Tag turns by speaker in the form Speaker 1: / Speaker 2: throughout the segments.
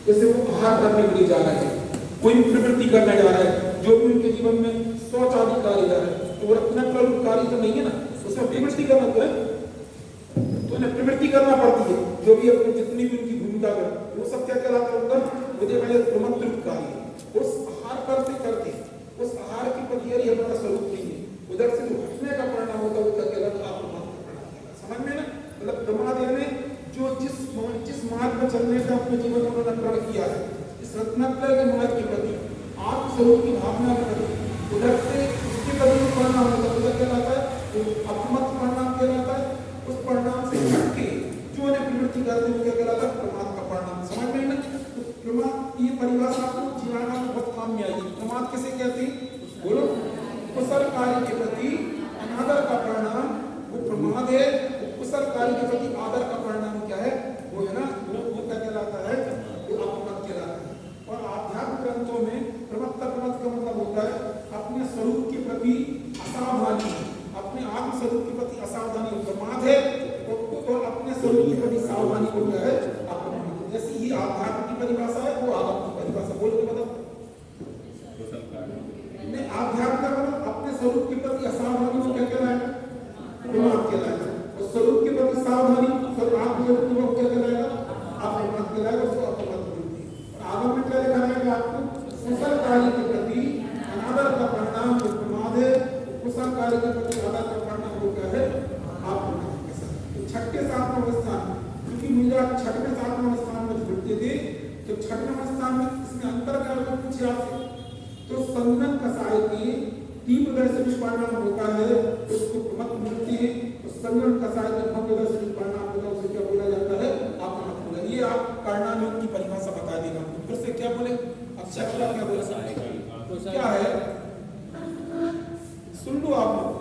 Speaker 1: जैसे वो आहार करने के लिए जा रहे हैं, कोई प्रवृत्ति करने जा रहा है, जो भी उनके जीवन में शौच आदि कार्य है, तो वो रत्नाकर कार्य तो नहीं है ना, उसमें प्रवृत्ति करना तो है, तो उन्हें प्रवृत्ति करना पड़ती है, जो भी अपनी जितनी भी उनकी भूमिका कर, वो सब क्या कहलाता है उनका, मुझे पहले प्रमंत्रित कार्य, उस आहार करते करते, उस आहार की प्रक्रिया हमारा स्वरूप नहीं है, उधर से जो हटने का परिणाम होता है वो क्या कहलाता है, समझ में ना, मतलब ब्रह्मदेव ने जो जिस मार्ग में चलने का अपने जीवन में उन्होंने प्रण किया है, इस रत्नाकर के मार्ग के प्रति, आत्मस्वरूप की भावना के प्रति, उधर से उसके प्रति जो परिणाम होता है, उधर कहलाता है, अपमत परिणाम कहलाता है, उस परिणाम से हटके जो उन्हें प्रवृत्ति करते हैं क्या कहलाता है, प्रमाद का परिणाम, समझ में ना, तो प्रमाद ये परिभाषा आपको जीवन में बहुत काम में आएगी। प्रमाद किसे कहते हैं, बोलो, कुशल कार्य के प्रति अनादर का परिणाम वो प्रमाद है, कुशल कार्य के प्रति आदर का परिणाम क्या है, वो है ना, वो क्या कहलाता है, वो अपमत कहलाता है। और आध्यात्मिक ग्रंथों में प्रमत्त का मतलब होता है अपने स्वरूप के प्रति असावधानी, अपने आत्म स्वरूप के प्रति असावधानी प्रमाद है, और अपने स्वरूप के प्रति सावधानी को क्या है, अपमत। जैसे ये आध्यात्म की परिभाषा है, वो आगम की परिभाषा, बोल के बताओ। आध्यात्म का मतलब अपने स्वरूप के प्रति असावधानी को क्या कहलाएगा, प्रमाद कहलाएगा, और स्वरूप के प्रति सावधानी और आत्मज्ञान को क्या कहलाएगा, अपमत कहलाएगा, उसको अपमत बोलते हैं। और आगम में क्या लिखा रहेगा आपको, कुशल कार्य के प्रति अनादर का परिणाम जो प्रमाद है, कुशल कार्य के प्रति आदर का परिणाम वो क्या है, अपमत। तो छठे सातवें स्थान, क्योंकि मुझे छठवें सातवें स्थान में जुड़ते थे, तो छठवें स्थान में इसमें अंतर क्या होगा पूछे आपसे, तो संगन कसाय की तीव्र दर से परिणाम होता है, उसको मत मिलती है, तो संगन कसाय के भव्य दर से परिणाम होता है, उसे क्या बोला जाता है, अपमत बोला। ये आप कार्णानुग की परिभाषा बता देगा, फिर से क्या बोले, अब छठवा क्या बोला, क्या है, सुन लो आप लोग,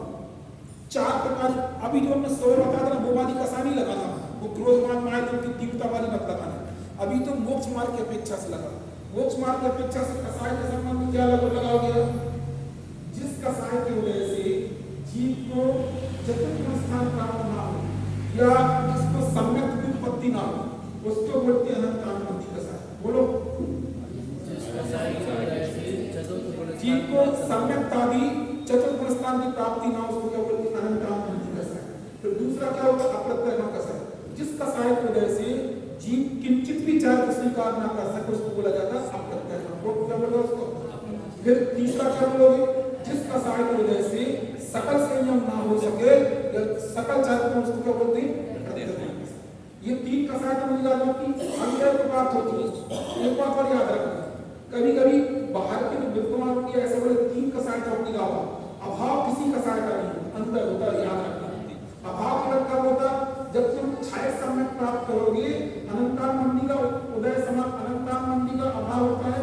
Speaker 1: चार प्रकार, अभी जो हमने 100 बता देना, वो वाली कसा नहीं लगाना, वो क्रोधमान माया की तीव्रता वाली मत लगाना, अभी तो मोक्ष मार्ग की अपेक्षा से लगा, मोक्ष मार्ग की अपेक्षा से कसाय के संबंध में क्या लगाओगे, जिस कसाय की वजह से जीव को चतुर्थ स्थान प्राप्त ना हो या जिसको सम्यक उत्पत्ति ना हो, उसको बोलते हैं अनंतानुबंधी कसाय। बोलो, जीव को सम्यक्तादि चतुर्थ स्थान की प्राप्ति ना हो, उसको क्या बोलते हैं, अनंतानुबंधी कसाय। फिर दूसरा क्या होगा, अप्रत्यय कसाय, जिस कसाय की वजह से जीव किंचित भी चाहे तो स्वीकार ना कर सके, उसको बोला जाता है अप्रत्यय। क्या बोला उसको। फिर तीसरा क्या बोलोगे, जिस कसाय की वजह से सकल संयम ना हो सके या सकल चाहे तो उसको क्या बोलते हैं, ये तीन कसाय तो मिल जाती है, अंतर की बात होती है। एक बात और याद रखना, कभी कभी बाहर के जो विद्वान होती है ऐसे बोले 3 कसाय चौकी गावा, अभाव किसी कसाय का नहीं, अंतर होता है, याद रखना। अभाव कब होता, जब तुम छाया सम्यक प्राप्त करोगे, अनंतानुबंधी का उदय समय, अनंतानुबंधी का अभाव होता है,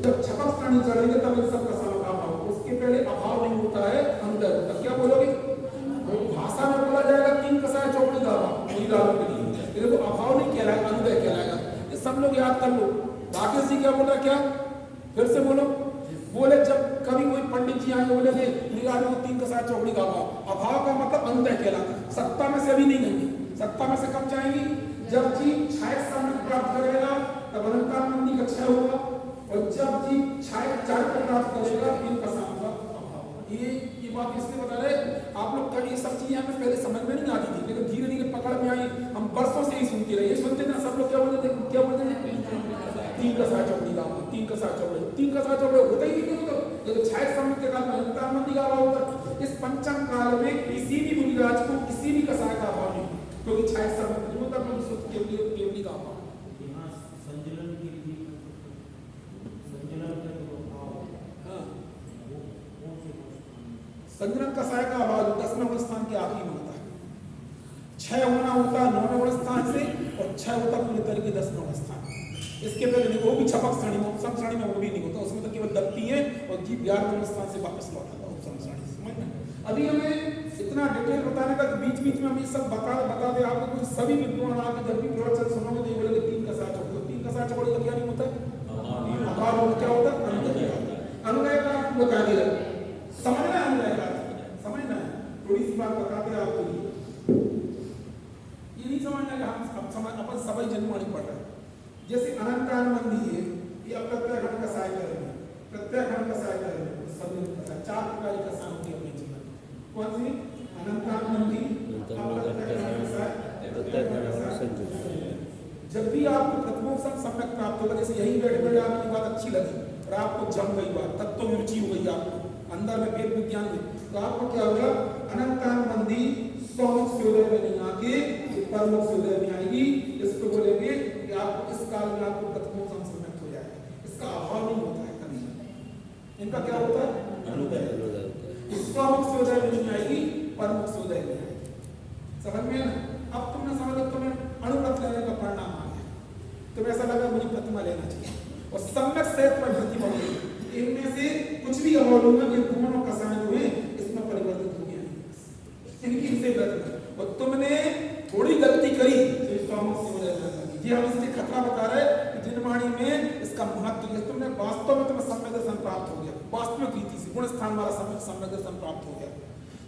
Speaker 1: जब छपक प्राणी चढ़ेंगे तब इन सब का अभाव, उसके पहले अभाव नहीं होता है, अंदर होता। क्या बोलोगे, भाषा में बोला जाएगा 3 कसाय चौकड़ी गावा, वही गालों के लिए, लेकिन वो अभाव नहीं कहलाएगा, अनुदय कहलाएगा। ये सब लोग याद कर लो। राकेश जी क्या बोल रहा, क्या फिर से बोलो, बोले जब कभी कोई पंडित जी आए बोले थे निगाह 3 कसाय चौकड़ी गावा, अभाव का मतलब अनुदय कहलाता। सत्ता में से अभी नहीं गएंगे, सत्ता में से कब जाएंगी, जब जीव छाया सम्यक प्राप्त करेगा तब अनंतानुबंधी का क्षय होगा, और जब जीव छाया चार प्राप्त करेगा 3 कसाय का अभाव। ये बात इसलिए बता रहे, आप लोग कभी ये सब चीजें हमें पहले समझ में नहीं आती थी, लेकिन धीरे धीरे पकड़ में आई, हम वर्षों से ही सुनते रहे, सुनते ना सब लोग क्या बोलते थे, क्या बोलते थे, 3 कसाय चौकड़ी गावा, 3 कसाय चौकड़ी, 3 कसाय चौकड़ी होता ही नहीं, तो छाया सम्यक के काल में अनंतानुबंधी का अभाव होता। इस पंचम काल में किसी भी मुनिराज को किसी भी कसाय का अभाव नहीं, क्योंकि छाया सम्यक नहीं होता, तो शुद्ध केवली का अभाव। संजनन कसाय का अभाव 10वें स्थान के आखिरी में होता है, 6 होना होता है 9वें स्थान से, और 6 होता पूरे तरीके 10वें स्थान। इसके पहले नहीं, वो भी छपक श्रेणी में, उपसम श्रेणी में वो भी नहीं होता, उसमें तो केवल दत्ती है और जीव 11वें स्थान से वापस लौटा था उपसम श्रेणी। समझ में, अभी हमें इतना डिटेल बताने का, बीच बीच में हम ये सब बता दे आपको, कुछ सभी विद्वान आके जब भी प्रवचन सुनोगे तो ये बोलेंगे 3 कसाय चौकड़ी, 3 कसाय चौकड़ी का क्या नहीं होता है, अभाव क्या होता है, अनुदय का आपको बता दिया, समझना है, अनुदय का समझना है। थोड़ी सी बात बताते हैं आपको, ये नहीं समझना कि हम अपन सभी जनवाणी पढ़ रहे हैं। जैसे अनंतान मंदी है, ये अप्रत्यय घट का सहायक है, प्रत्यय घट का सहायक है, सभी चार प्रकार का साम होती है अपने जीवन में। कौन सी? अनंतान मंदी, अप्रत्यय घट का सहायक, जब भी आपको प्रथमोपसम सम्यक प्राप्त होगा, जैसे यही बैठ बैठे आपकी बात अच्छी लगी और आपको जम गई बात, तत्व में रुचि हो गई आपको अंदर में वेद विज्ञान में, तो आपको क्या होगा? अनंतान मंदी सौमुख सूर्य में नहीं आके परमुख सूर्य में आएगी। इसको बोलेंगे कि आपको इस काल में आपको प्रथमोपसम सम्यक हो जाएगा। इसका अभाव नहीं होता है कभी, इनका क्या होता है? सौमुख सूर्य में नहीं आएगी, परमुख सूर्य में आएगी। समझ में ना? अब तुमने समझ लिया, तुम्हें अनुव्रत लेने का परिणाम आ गया, तुम्हें ऐसा लगा मुझे प्रतिमा लेना चाहिए और सम्यक सहित पद्धति बढ़ गई, इनमें से कुछ भी अभाव लूंगा, ये दोनों कसाय जो है इसमें परिवर्तित हो गया, इनकी इनसे गलती, और तुमने थोड़ी गलती करी तो हम इसलिए खतरा बता रहे कि जिनवाणी में इसका महत्व है। तुमने वास्तव में तुम्हें सम्यक दर्शन प्राप्त हो गया, वास्तविक रीति से गुण स्थान वाला सम्यक दर्शन प्राप्त हो गया,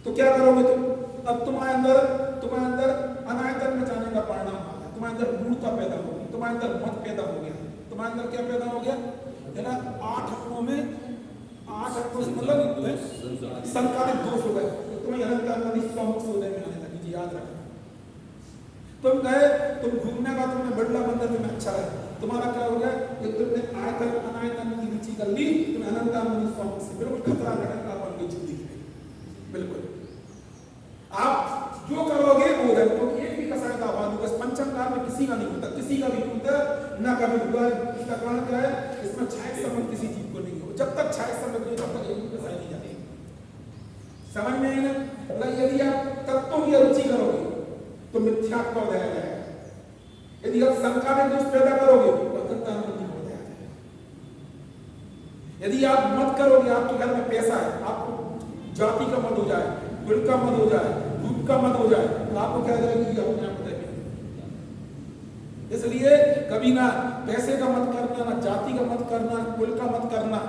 Speaker 1: तो क्या करोगे तुम? अब तुम्हारे अंदर अनायतन में जाने का परिणाम आ गया, तुम्हारे अंदर मूर्ता पैदा हो गई, तुम्हारे अंदर मत पैदा हो गया, तुम्हारे अंदर क्या पैदा हो गया? है ना, 8 अंगों में 8 अंगों से मतलब संकारिक दोष हो गए, तो तुम्हें अनंत नदी सौमुख सूर्य में आने लगी। याद रखना, तुम गए, तुम घूमने का तुमने बिरला मंदिर में अच्छा है, तुम्हारा क्या हो गया? कि तुमने आयतन अनायतन की रुचि कर ली, तुम्हें अनंत नदी सौमुख से बिल्कुल खतरा घटना बन गई जिंदगी में। बिल्कुल आप जो करोगे वो है, तो एक भी कसाय का अभाव होगा। पंचम काल में किसी का नहीं होता, किसी का भी होता ना कभी हुआ। इसका कारण क्या है? इसमें छायक संबंध किसी चीज को नहीं हो, जब तक छायक संबंध नहीं तब तक एक भी कसाय नहीं जाती। समझ में आई ना? मतलब यदि आप तत्वों की रुचि करोगे तो मिथ्यात्व हो जाएगा, यदि आप शंका में दोष पैदा करोगे तो अनंतानंदी हो जाएगा। यदि आप मत करोगे, आपके घर में पैसा है, आपको जाति का मत हो जाए, कुल का मत हो जाए, दूध का मत हो जाए, तो आपको क्या जाएगी? अपने आप बताएंगे। इसलिए कभी ना पैसे का मत करना, ना जाति का मत करना, कुल का मत करना,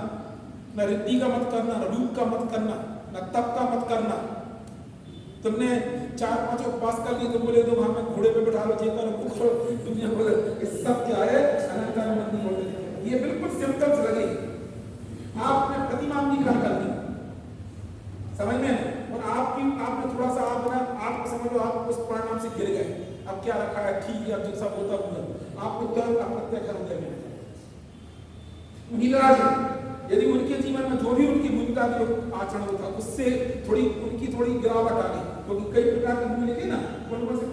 Speaker 1: ना रिद्धि का मत करना, ना रूप का मत करना, ना तप का मत करना। तुमने 4-5 उपवास कर लिए तो बोले तो वहां में घोड़े पे बैठा लो, ये करो, तुमने बोले ये सब क्या है? अनंतानंदी बोले। ये बिल्कुल सिम्टम्स लगे, आपने प्रतिमा निकाल कर दी, समझ में? और आपने थोड़ा सा आप समझ लो आप उस परिणाम से गिर गए। अब क्या रखा है? ठीक है, अब जो सब होता हुआ आपको तुरंत अप्रत्यय कर्म देने यदि उनके जीवन में जो भी उनकी भूमिका जो आचरण होता उससे उनकी थोड़ी गिरावट आ गई, क्योंकि कई प्रकार की भूमि लिखी ना, उनमें से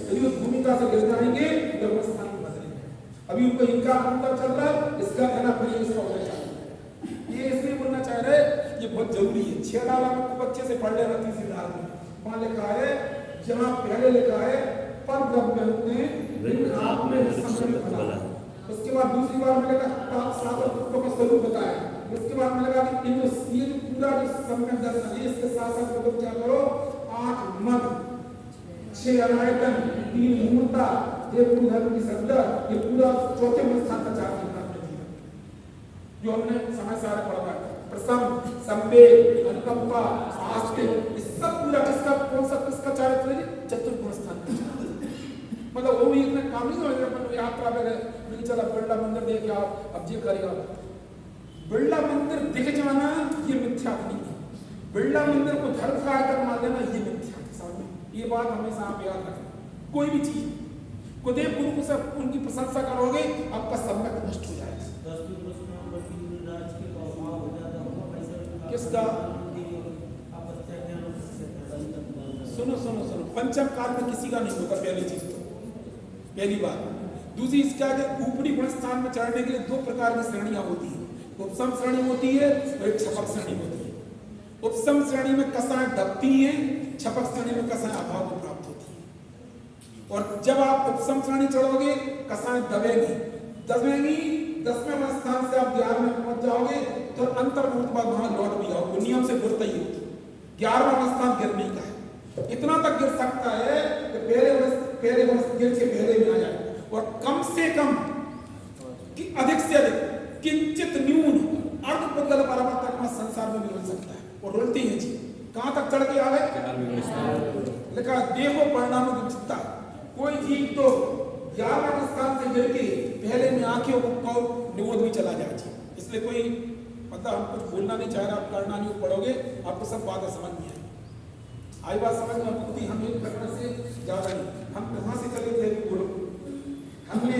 Speaker 1: यदि उस भूमिका से गिर जाएंगे तो वो स्थान बदलेंगे। अभी उनको इनका अंतर चल रहा है, इसका कहना फिर इसका होना चाहिए। ये इसलिए बोलना चाह रहे, ये बहुत जरूरी है। 6 डाला में खूब अच्छे से पढ़ लेना। तीसरी डाल में वहां लिखा है, जहां पहले लिखा है पर द्रव्य में, उसके बाद दूसरी बार में लगा सात तत्वों का स्वरूप बताया, उसके बाद में लगा कि ये जो पूरा जो सम्यक दर्शन है इसके साथ साथ मतलब क्या करो? 8 मद, 6 अनायतन, 3 मूर्ता, ये पूर्ण धर्म की शब्द, ये पूरा चौथे स्थान का 4 जो हमने समय सारा पढ़ा है। प्रसम, संवेग, अनुकंपा, आस्तिक, इस सब पूरा किसका चारित्र है? चतुर्गुण स्थान। मतलब वो भी इतने काम नहीं हो, यात्रा पे गए, चला बिरला मंदिर देख आप, अब ये करेगा। बिरला मंदिर दिख जाना ये मिथ्या नहीं है, बिरला मंदिर को धर्म का आयतन मान लेना ये मिथ्या है। ये बात हमेशा आप याद रखें। कोई भी चीज को देव गुरु से उनकी प्रशंसा करोगे, आपका सम्यक नष्ट हो जाएगा। किसका? सुनो, पंचम काल में किसी का नहीं होता। पहली चीज तो पहली बात। दूसरी इसका ऊपरी गुण स्थान में चढ़ने के लिए 2 प्रकार की श्रेणियां होती है। उपसम श्रेणी होती है और एक छपक श्रेणी होती है। उपसम श्रेणी में कसाएं दबती हैं, छपक श्रेणी में कसाएं अभाव को प्राप्त होती है। और जब आप उपसम श्रेणी चढ़ोगे, कसाएं दबेगी, 10वें स्थान से आप 11वें में पहुंच जाओगे, तो अंतर्मुक्त बाद वहां लौट भी आओगे। नियम से गिरता ही होता, 11वां स्थान गिरने का है। इतना तक गिर सकता है कि पहले वर्ष गिर के पहले में आ जाए, और कम से कम कि अधिक से अधिक किंचित न्यून अर्धपुद्गल परावर्तक संसार में भी रुल सकता है। और रुलती है जी, कहां तक चढ़ के आ गए? लिखा देखो परिणाम की चिंता। कोई जीव तो 11वें स्थान से गिर के पहले में आंखों को निगोद भी चला जाए। इसलिए कोई मतलब हम कुछ बोलना नहीं चाह रहा, आप करना नहीं पढ़ोगे, आपको सब बातें समझ में आई बात समझ में बुद्धि हम एक प्रकार से ज्यादा नहीं। हम कहाँ से चले थे बोलो, हमने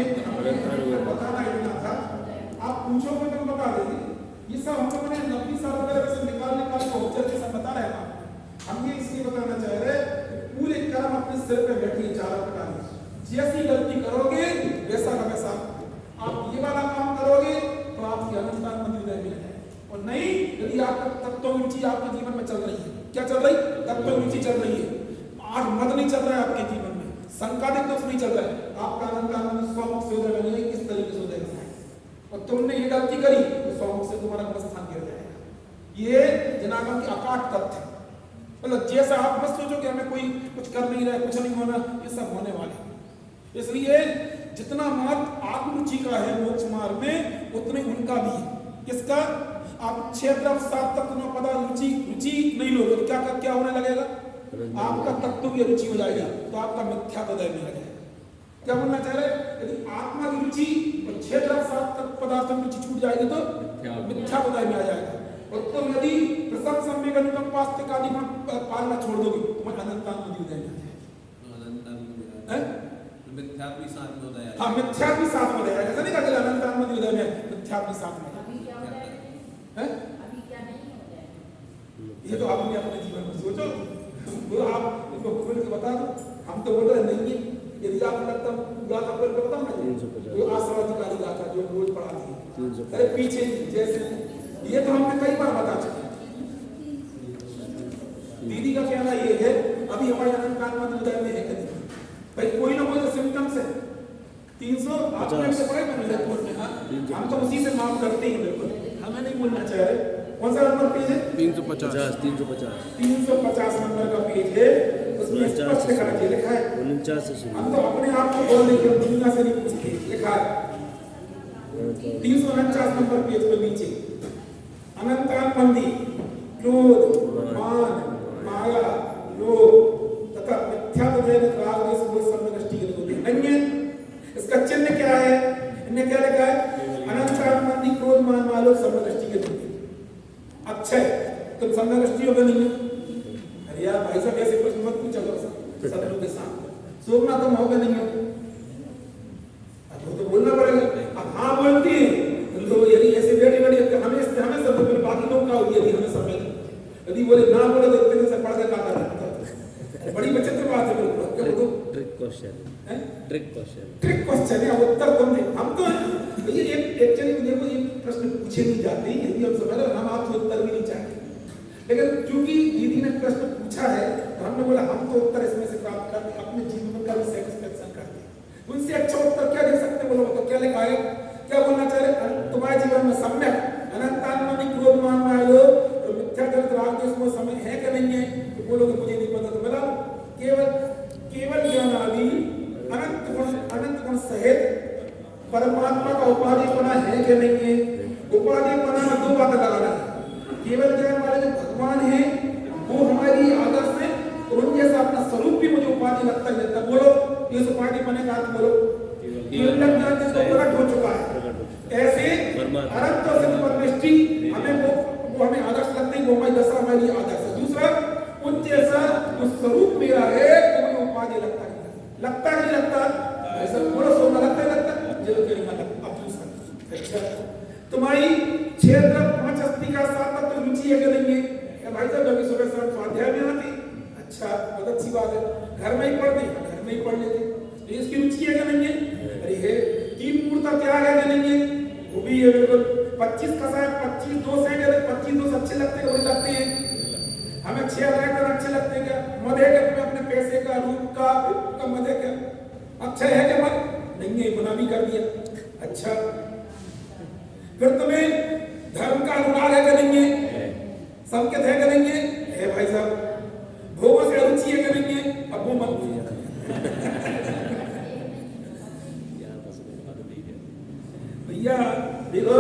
Speaker 1: बताना इतना था, आप पूछोगे तो बता देंगे। ये सब हम लोगों ने 90 साल वगैरह से निकाल के सब बता रहे हैं। हम ये इसलिए बताना चाह रहे हैं पूरे कर्म अपने सिर पे बैठिए, चारों प्रकार जैसी गलती करोगे वैसा का वैसा। आप ये वाला काम करोगे तो आपकी अनंतान मंदिर में है, और नहीं यदि आपका तत्व रुचि आपके जीवन में चल रही है, क्या चल रही, तत्व रुचि चल रही है, आठ मत नहीं चल रहा है आपके जीवन में, संकादिक दोष नहीं चल रहा है, आपका अनंतान मंदिर स्वमुख से उदय नहीं, किस तरीके से उदय करना है। और तुमने ये गलती करी तो स्वमुख से तुम्हारा स्थान गिर जाएगा। ये जनागम की अकाट तथ्य, मतलब जैसा आप मत सोचो कि हमें कोई कुछ कर नहीं रहा है, कुछ नहीं होना, ये सब होने वाले। इसलिए जितना मत आत्मरुचि का है मोक्ष मार्ग में, उतने उनका भी है। किसका? आप 6 द्रव्य 7 तत्व 9 पदार्थ रुचि नहीं लोगे तो क्या होने लगेगा? आपका तत्व की रुचि हो जाएगी, तो आपका मिथ्या पदार्थ में लगेगा। क्या बोलना चाह रहे? यदि आत्मा की रुचि और 6 द्रव्य 7 तत्व पदार्थों की रुचि छूट जाएगी तो मिथ्या पदार्थ में आ जाएगा। और तुम यदि प्रसन्न सम्यक अनुगम पास्तिक आदि पालना छोड़ दोगे, तुम्हारे अनंतान में उदय में आ जाएगा। मिथ्या भी साथ में उदय आएगा। हाँ, मिथ्या भी साथ में उदय आएगा। ऐसा नहीं कहा कि अनंतान में उदय में मिथ्या भी साथ में है। अभी क्या नहीं होता है, ये तो आपने अपने जीवन में सोचो, तो आप इसको खोल के बता दो। हम तो बोल रहे नहीं है, यदि आप लगता गाथा पर बताओ ना, जो आश्रवाधिकारी गाथा जो रोज पढ़ाती है, अरे पीछे जैसे ये तो हमने कई बार बता चुके। दीदी का कहना ये है अभी हमारे अनंतान में उदय में है कभी भाई कोई ना कोई तो सिम्टम्स है। 300 आपने से पढ़े मैंने रिपोर्ट में, हाँ हम तो उसी से माफ करते ही बिल्कुल, हमें नहीं बोलना चाह रहे। कौन सा नंबर पेज है? 350 नंबर का पेज है, उसमें स्पष्ट लिखा है। हम तो अपने आप को बोलने की दुनिया से नहीं पूछते, लिखा है 349 नंबर पेज पे नीचे, अनंतान मंदी क्रोध मान माया लोभ तथा मिथ्या राग देश वो सब में नष्टि नहीं है। इसका चिन्ह क्या है? इन्हें क्या लिखा है? अनंतान मंदी क्रोध मान माया लोभ सब में नष्टि के अच्छा है, तुम सब में नष्टि होगा नहीं? अरे यार भाई साहब ऐसे प्रश्न मत पूछा करो सदनों के साथ, सोचना तुम होगा नहीं हो तो बोलना पड़ेगा। अब हाँ बोलती है तो यदि ऐसे बैठे बैठे हमें सब बाकी लोग का होगी, यदि हमें सब यदि बोले ना बोले तो इतने से पढ़ के का करता, बड़ी विचित्र बात है। बिल्कुल ट्रिक क्वेश्चन है, उत्तर तुमने हम तो ये एक्चुअली देखो ये प्रश्न पूछे नहीं जाते, यदि हम समझ रहे हम आपसे उत्तर भी नहीं चाहते, लेकिन क्योंकि दीदी ने प्रश्न पूछा है तो हमने बोला हम तो उत्तर इसमें से प्राप्त करके अपने जीवन का भी सेटिस्फेक्शन करते हैं। उनसे अच्छा उत्तर क्या दे सकते बोलो, तो क्या लिखा है, क्या बोलना चाह रहे? तुम्हारे जीवन में सम्यक अनंतान में क्रोध मान माया लोभ तो मिथ्या जगत राग देश में समय है कि नहीं है? तो बोलोगे मुझे नहीं पता, तो बता केवल ज्ञान आदि अनंत गुण सहित परमात्मा का उपाधि बना है कि नहीं है? उपाधि बनाना दो बातें लगाना है। केवल ज्ञान वाले जो भगवान है वो हमारी आदर्श है, और उन जैसा अपना स्वरूप भी मुझे उपाधि लगता है लगता। बोलो ये उपाधि बने का बोलो, केवल ज्ञान जिसको प्रकट हो चुका है। ऐसे अनंत सिद्ध परमेष्टि हमें वो हमें आदर्श लगते हैं, वो हमारी दशा हमारी आदर्श है। दूसरा उन जैसा जो स्वरूप मेरा है तो मुझे उपाधि लगता नहीं लगता, ऐसा बोलो सोना लगता जरूर नहीं लगता। अब दूसरा अच्छा तुम्हारी 6 द्रव्य 5 अस्थि का 7 तत्व रुचि है कि नहीं है? भाई साहब अभी सुबह शाम स्वाध्याय में आती, अच्छा बहुत अच्छी बात है, घर में ही पढ़ते, घर में ही पढ़ लेते, इसकी रुचि है कि नहीं है? अरे है तीन मूर्ता त्याग है कि नहीं है? वो भी है बिल्कुल। 25 का साहब 25 दोष है, 25 दोष अच्छे लगते हैं, वही लगते हैं हमें 6 आयतन अच्छे लगते हैं क्या? मद है क्या तुम्हें अपने पैसे का, रूप का मद है क्या? अच्छा है क्या मद? नहीं है, गुनाह भी कर दिया। अच्छा फिर तुम्हें धर्म का अनुराग है क्या नहीं है? संकेत है क्या नहीं है? है भाई साहब। भोगों से अरुचि है क्या नहीं है? अब वो मत भैया देखो,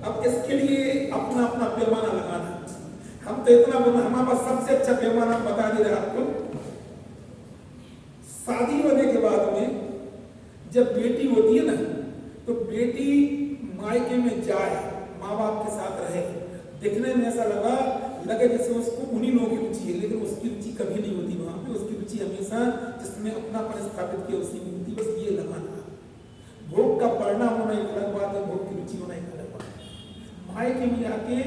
Speaker 1: अब इसके लिए अपना अपना पैमाना लगाना। हम तो इतना बोलना, हमारे पास सबसे अच्छा पैमाना बता दे रहे आपको। शादी होने के बाद में जब बेटी होती है ना तो बेटी मायके में जाए, माँ बाप के साथ रहे, दिखने में ऐसा लगे जैसे उसको उन्हीं लोगों की रुचि है, लेकिन उसकी रुचि कभी नहीं होती वहां पे। उसकी रुचि हमेशा जिसमें अपनापन स्थापित किया उसी में होती। बस ये लगाना, भोग का परिणाम होना एक अलग बात है, भोग की रुचि होना एक अलग बात है। मायके में जाके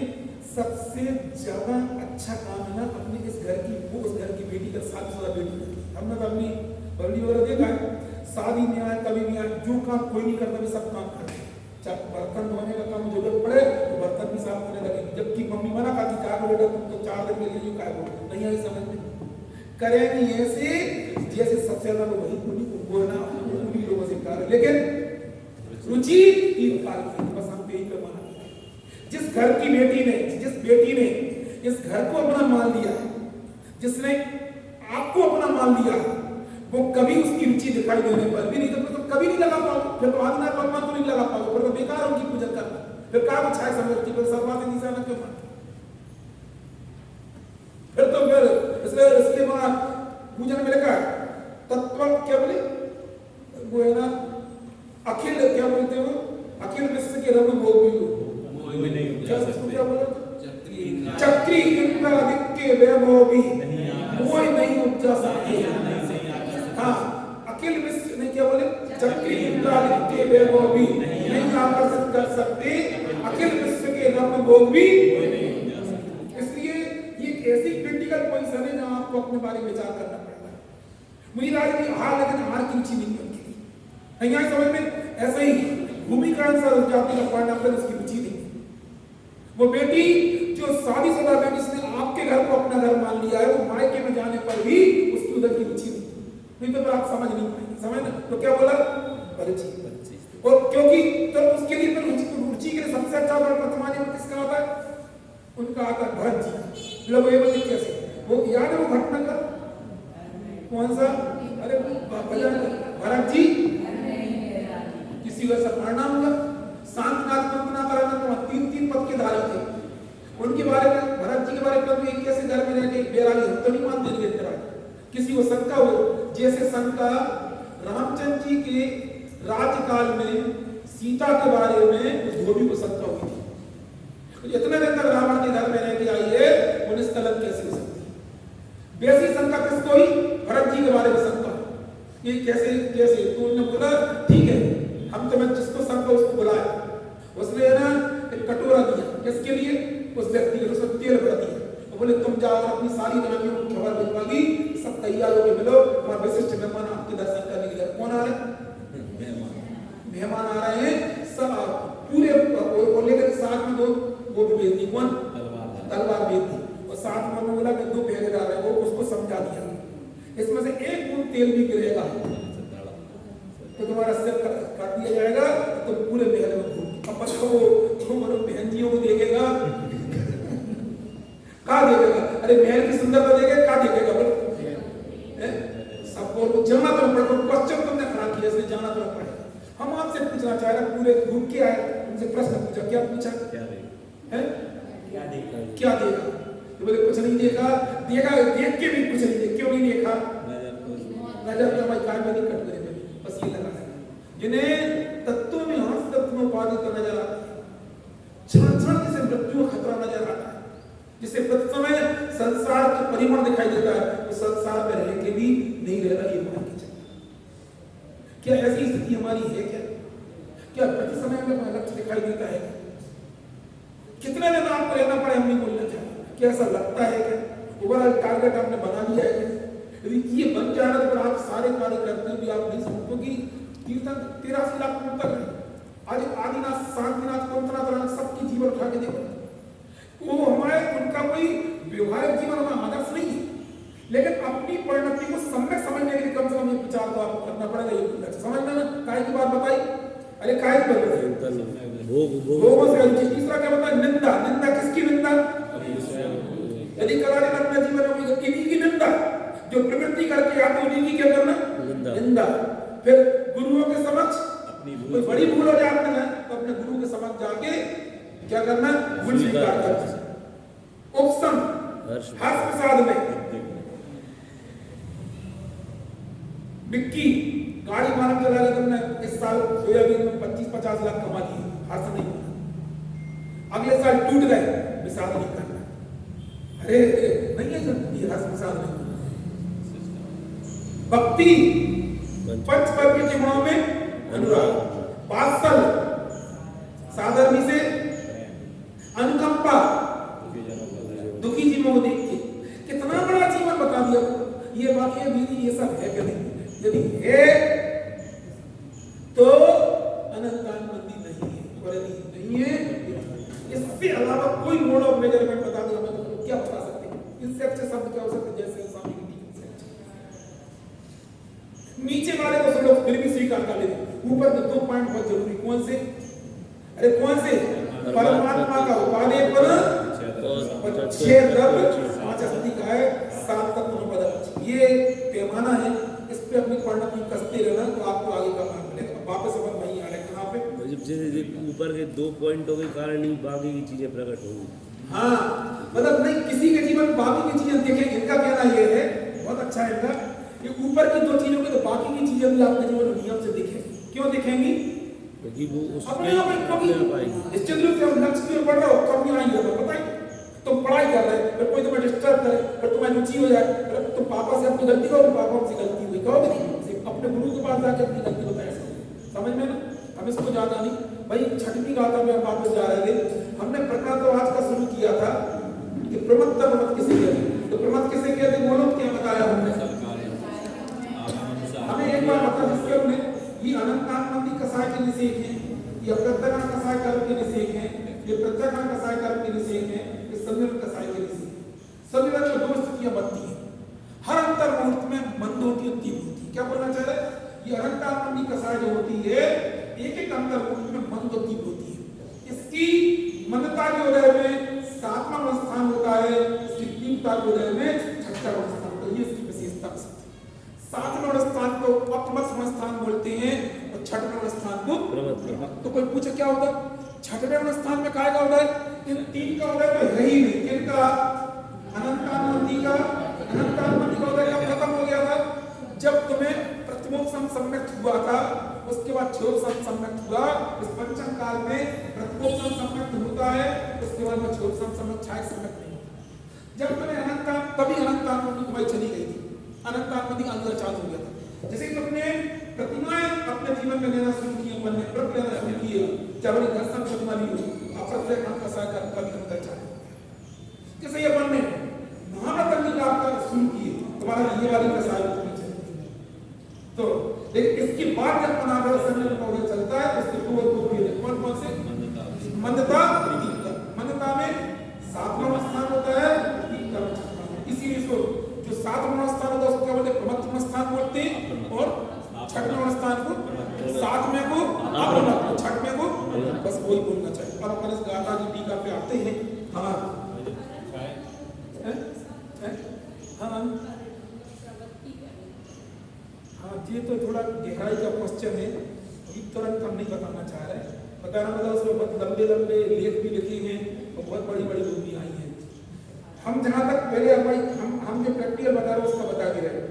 Speaker 1: सबसे ज्यादा अच्छा काम है ना अपने इस घर की, वो उस घर की बेटी का शादीशुदा बेटी करती है। हमने तो अपनी बबली वगैरह देखा है, शादी में आए कभी भी आए, जो काम कोई नहीं करता भी सब काम करते, चाहे बर्तन धोने का काम जरूरत पड़े तो बर्तन भी साफ करने लगे, जबकि मम्मी मना करती क्या बेटा तुम तो 4 दिन के लिए यूं काय बोलो, नहीं आई समझ में करेंगे ऐसे जैसे सबसे ज्यादा लोग वही उन्हीं को ना उन्हीं लोगों से कर, लेकिन रुचि तीन काल की बस हम यही करवाना। जिस घर की बेटी ने, जिस बेटी ने इस घर को अपना मान लिया, जिसने आपको अपना मान लिया, वो कभी उसकी रुचि दिखाई देने पर भी नहीं तो कभी नहीं लगा पाओ, फिर तो आदिना भगवान तो नहीं लगा पाओ, फिर तो बेकार उनकी पूजा करना, फिर क्या वो छाया समझती, फिर सर्वाधिक निशाना क्यों मानते, फिर तो फिर इसलिए इसके बाद पूजन में लिखा तत्व क्या बोले वो है ना, अखिल क्या बोलते हो, अखिल विश्व के रत्न भोग भी क्या बोले, चक्री इंद्र आदित्य वैभव भी कोई नहीं उपजा सकते। हाँ, अखिल विश्व नहीं क्या बोले, चक्री इंद्र आदित्य वैभव भी नहीं आकर्षित कर सकते, अखिल विश्व के रत्न भोग भी। इसलिए ये ऐसी क्रिटिकल पोजीशन है जहां आपको अपने बारे में विचार करना पड़ेगा। मुझे राज की हार, लेकिन हार की रुचि नहीं उनकी नहीं आई समझ में। ऐसे ही भूमिका अनुसार जाति का पढ़ना फिर उसकी रुचि नहीं। वो बेटी जो शादीशुदा बेटी जिसने आपके घर को अपना घर मान लिया है, वो मायके में जाने पर भी उसकी उधर की रुचि नहीं तो फिर आप समझ नहीं पाएंगे। समझ ना, तो क्या बोला रुचि, और क्योंकि तो उसके लिए रुचि के लिए सबसे अच्छा वर्तमान में किसका आता है, उनका आता है भरत जी। लोग ये बोलते कैसे, वो याद है वो घटना का कौन सा, अरे भरत जी किसी वैसा परिणाम हुआ, शांतनाथ पंतनाथ 3 पद के धारी थे, उनके बारे में भरत जी के बारे में एक कैसे घर में रहते बेराली हम तो नहीं मानते नहीं बेरा, किसी को शंका हो, जैसे शंका रामचंद्र जी के राज्यकाल में सीता के बारे में धोबी को शंका हुई थी, इतने दिन तक रावण के घर में रह के आई है, वो निष्कलंक कैसे हो सकती है। वैसी शंका किसको हुई, भरत जी के बारे में शंका, ये कैसे कैसे, तो उन्होंने बोला ठीक है हम तुम्हें जिसको शंका उसको बुलाया, उसने ना एक कटोरा दिया, किसके लिए, उस व्यक्ति के, उसमें तेल भर दिया, और बोले तुम जाओ अपनी सारी रानियों को खबर भिजवा दी, सब तैयार होकर मिलो, और विशिष्ट मेहमान आपके दर्शन करने के लिए। कौन आ रहे हैं, मेहमान आ रहे हैं, सब पूरे और लेकर साथ में 2 वो भी भेज दी, कौन तलवार भेज दी, और साथ में बोला कि 2 पहरेदार है, वो उसको समझा दिया इसमें से 1 बूंद तेल भी गिरेगा तो तुम्हारा सिर काट दिया जाएगा, तो पूरे महल में घूम अब तुम बहन जियों को देखेगा कहा देखेगा, अरे महल की सुंदरता देखेगा कहा देखेगा, बोलो सबको जाना तो पड़ेगा, क्वेश्चन तुमने खड़ा किया इसलिए जाना तो पड़ेगा। हम आपसे पूछना चाह रहे पूरे घूम के आए, उनसे प्रश्न पूछा, क्या पूछा, क्या देगा, तो बोले कुछ नहीं देखा, देगा देख के भी कुछ नहीं देखा, क्यों नहीं देखा, नजर तो भाई काय में नहीं कट गए, बस ये लगा है जिन्हें तत्वों में हंस तत्व में उपाधि तो नजर आता है, क्षण क्षण जिसे मृत्यु का खतरा नजर आता है, जिसे प्रति समय संसार का परिमल दिखाई देता है, तो संसार में रह के भी नहीं रह रहा, ये मान के चलना। क्या ऐसी स्थिति हमारी है क्या प्रति समय हमें लक्ष्य दिखाई देता है, कितने दिन आपको रहना पड़े हम नहीं बोलना चाहते, क्या ऐसा लगता है क्या, ओवरऑल टारगेट आपने बना लिया है, यदि ये बन जाए तो आप सारे कार्य करते हैं भी आप नहीं समझो कि कीर्तन 83 लाख तक है, आज आदिनाथ शांतिनाथ पंतनाथ सबकी जीवन उठा के देखो, वो हमारे उनका कोई व्यवहारिक जीवन हमारा आदर्श नहीं है, लेकिन अपनी परिणति को सम्यक समझने के लिए कम से कम ये विचार तो आपको करना पड़ेगा, ये समझना ना काय की बात बताई, अरे काय की बात बताई, भोगों से रुचि। तीसरा क्या बताया, निंदा, निंदा किसकी निंदा, यदि कलारी अपने जीवन में इन्हीं की निंदा, जो प्रवृत्ति करके आते उन्हीं की क्या करना, निंदा। फिर गुरुओं के समक्ष कोई बड़ी भूल हो जाए आपने तो अपने गुरु के समक्ष जाके क्या करना, भूल स्वीकार करना। उपसम हर्ष प्रसाद में विक्की गाड़ी मानव चला के तुमने इस साल सोयाबीन में 25-50 लाख कमा लिए, हाथ नहीं होना, अगले साल टूट गए, विषाद नहीं करना। अरे नहीं है ये रस विषाद नहीं। भक्ति पंचपर्व के गुणों में अनुराग, वात्सल साधर्मी से अनुकंपा, दुखी जीवों को देख के कितना बड़ा जीवन बता दिया। ये बात ये सब है क्या नहीं? यदि है तो अनंतानंदी नहीं है, और यदि नहीं है, इससे अलावा कोई मोड ऑफ मेजरमेंट बता दो हमें तो क्या बता सकते हैं? इससे अच्छे शब्द क्या हो सकते हैं? जैसे स्वामी की टीका से अच्छे। नीचे वाले तो सब लोग फिर भी स्वीकार कर लेते, ऊपर के 2 पॉइंट बहुत जरूरी। कौन से? अरे कौन से? परमात्मा का उपादेय पर 6 द्रव्य 5 अस्थि का है, 7 तत्व पद। ये पैमाना है, इस पे अपनी पढ़ना की कसते रहना तो आपको आगे का मार्ग मिलेगा। वापस अपन वहीं आ रहे हैं कहाँ पे?
Speaker 2: जैसे ऊपर के 2 पॉइंटों के कारण ही बाकी की चीजें प्रकट होंगी।
Speaker 1: हाँ, मतलब नहीं किसी के जीवन बाकी की चीजें देखें, इनका कहना ये है, बहुत अच्छा है इनका, कि ऊपर की 2 चीजों के तो बाकी की चीजें भी आपके जीवन में नियम से दिखें। क्यों दिखेंगी?
Speaker 2: क्योंकि वो
Speaker 1: अपने आप निश्चित रूप से हम लक्ष्य की ओर बढ़ रहे हो, कब नहीं आएंगे हमें पता ही। तुम पढ़ाई कर रहे, फिर कोई तुम्हें डिस्टर्ब करे, फिर तुम्हें रुचि हो जाए, फिर तुम पापा से अपनी गलती कहो, पापा से गलती हुई कहोगे नहीं, अपने गुरु के पास जाके अपनी गलती बताए। समझ में ना? हम इसको ज्यादा नहीं भाई। 6वीं गाथा में वापस जा रहे थे, हमने प्रकरणवाद का शुरू किया था कि प्रमत्त प्रमत किसे कहते, तो प्रमत किसे कहते बोलो, क्या बताया हमने? हमें एक बार बता जिसके हमने ये अनंतानंदी कसाय के निषेध है, ये प्रत्यक्षान कसाय कर्म के निषेध है, ये प्रत्यक्षान कसाय कर्म के निषेध है, ये सम्मिलन कसाय के निषेध। सम्मिलन में 2 स्थितियां बनती है, हर अंतर मुहूर्त में मंद होती है, तीव्र होती है। क्या बोलना चाह रहे? ये अनंतानंदी कसाय जो होती है, एक अंतर मुहूर्त में मंद और तीव्र होती है। इसकी मंदता के उदय में 7वां स्थान होता है, इसकी तीव्रता के उदय में 6वां स्थान होता है। ये इसकी विशेषता है। 7वें स्थान को अपमत स्थान बोलते हैं और 6वें स्थान को प्रमत। तो कोई पूछे क्या होता? 6वें स्थान में काय का उदय? इन 3 का उदय तो है ही नहीं। किनका? अनंतानंदी का। अनंतानंदी का उदय कब खत्म हो गया था? जब तुम्हें प्रथमोपसम सम्यक हुआ था, उसके बाद क्षोभसम सम्यक हुआ। इस पंचम काल में प्रथमोपसम सम्यक होता है, उसके बाद में क्षोभसम सम्यक छायक सम्यक नहीं होता। जब तुम्हें अनंता, तभी अनंतानंदी तुम्हारी चली गई थी, अनंतानंदी अंदर चालू हो गया था। जैसे कि तुमने प्रतिमाएं अपने जीवन में लेना शुरू किए, मन में व्रत लेना शुरू किए, चाहे वो दर्शन प्रतिमा भी हो, आप प्रत्येक मन का साकार कभी अंदर चालू हो गया। जैसे ये मन में महानतंगी का आपका शुरू किए, तुम्हारा ये वाली कसाई होनी चाहिए। तो लेकिन इसके बाद जब अनादर सम्मेलन का उदय चलता है, उसके 2 कौन से? मंदता, मंदता में 7वां स्थान होता है, इसीलिए इसको जो 7वां स्थान होता है उसको क्या बोलते हैं? प्रमत्तम स्थान बोलते हैं, और 6वां स्थान को 7वें को अपमत, 6वें को बस वही बोलना चाहिए। अब अपन इस गाथा की टीका पे आते हैं। हाँ हाँ, ये तो थोड़ा गहराई का क्वेश्चन है, ये तुरंत हम नहीं बताना चाह रहे। बताना मतलब उसमें बहुत लंबे लंबे लेख भी लिखे हैं और बहुत बड़ी बड़ी मूवी आई हैं। हम जहाँ तक पहले हम जो प्रैक्टिकल बता रहे हैं उसका बता दे रहे हैं।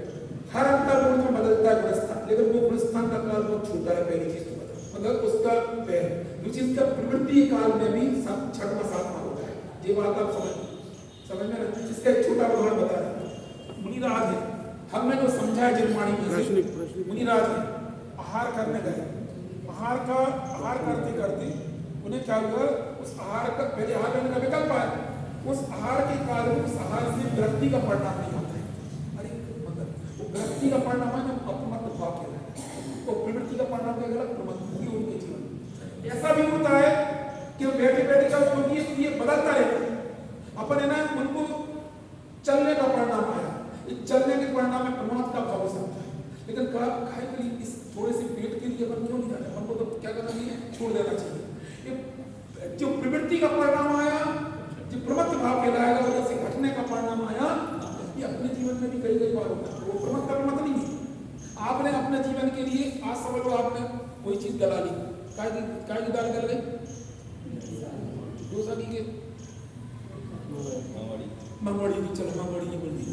Speaker 1: हर अंतर मुहूर्त में बदलता है गुणस्थान, लेकिन वो गुणस्थान का काल बहुत छोटा है। पहली चीज तो बता, मतलब उसका दूसरी चीज का प्रवृत्ति काल में भी 6वां 7वां होता है। ये बात आप समझ में ना? इसका एक छोटा उदाहरण बता रहे। मुनिराज है, हमने जो समझा है जिनवाणी में, मुनिराज है, आहार करने गए, आहार करते करते उन्हें क्या हुआ? उस आहार का पहले आहार करने का विकल्प आया, उस आहार के कारण उस आहार से विरक्ति का परिणाम नहीं आता है। अरे मतलब वो विरक्ति का परिणाम है जब अपमत भाव के रहता, तो प्रवृत्ति का परिणाम क्या गलत प्रमत हुई उनके जीवन। ऐसा भी होता है कि बैठे बैठे का ये बदलता रहता है। अपन है ना, उनको चलने का परिणाम आया, चलने के परिणाम में प्रमाद का भाव हो सकता है, लेकिन खाए के लिए इस थोड़े से पेट के लिए अपन क्यों नहीं जाते? अपन को तो क्या करना चाहिए? छोड़ देना चाहिए। जो प्रवृत्ति का परिणाम आया, जो प्रमत्त भाव कहलाएगा, वजह से घटने का परिणाम आया, ये अपने जीवन में भी कई बार होता है। वो प्रमत्त का प्रमत्त नहीं है। आपने अपने जीवन के लिए आज समझ लो आपने कोई चीज गला ली, काय की दाल गल गई, डोसा की मंगोड़ी की, चलो मंगोड़ी की बोल दी,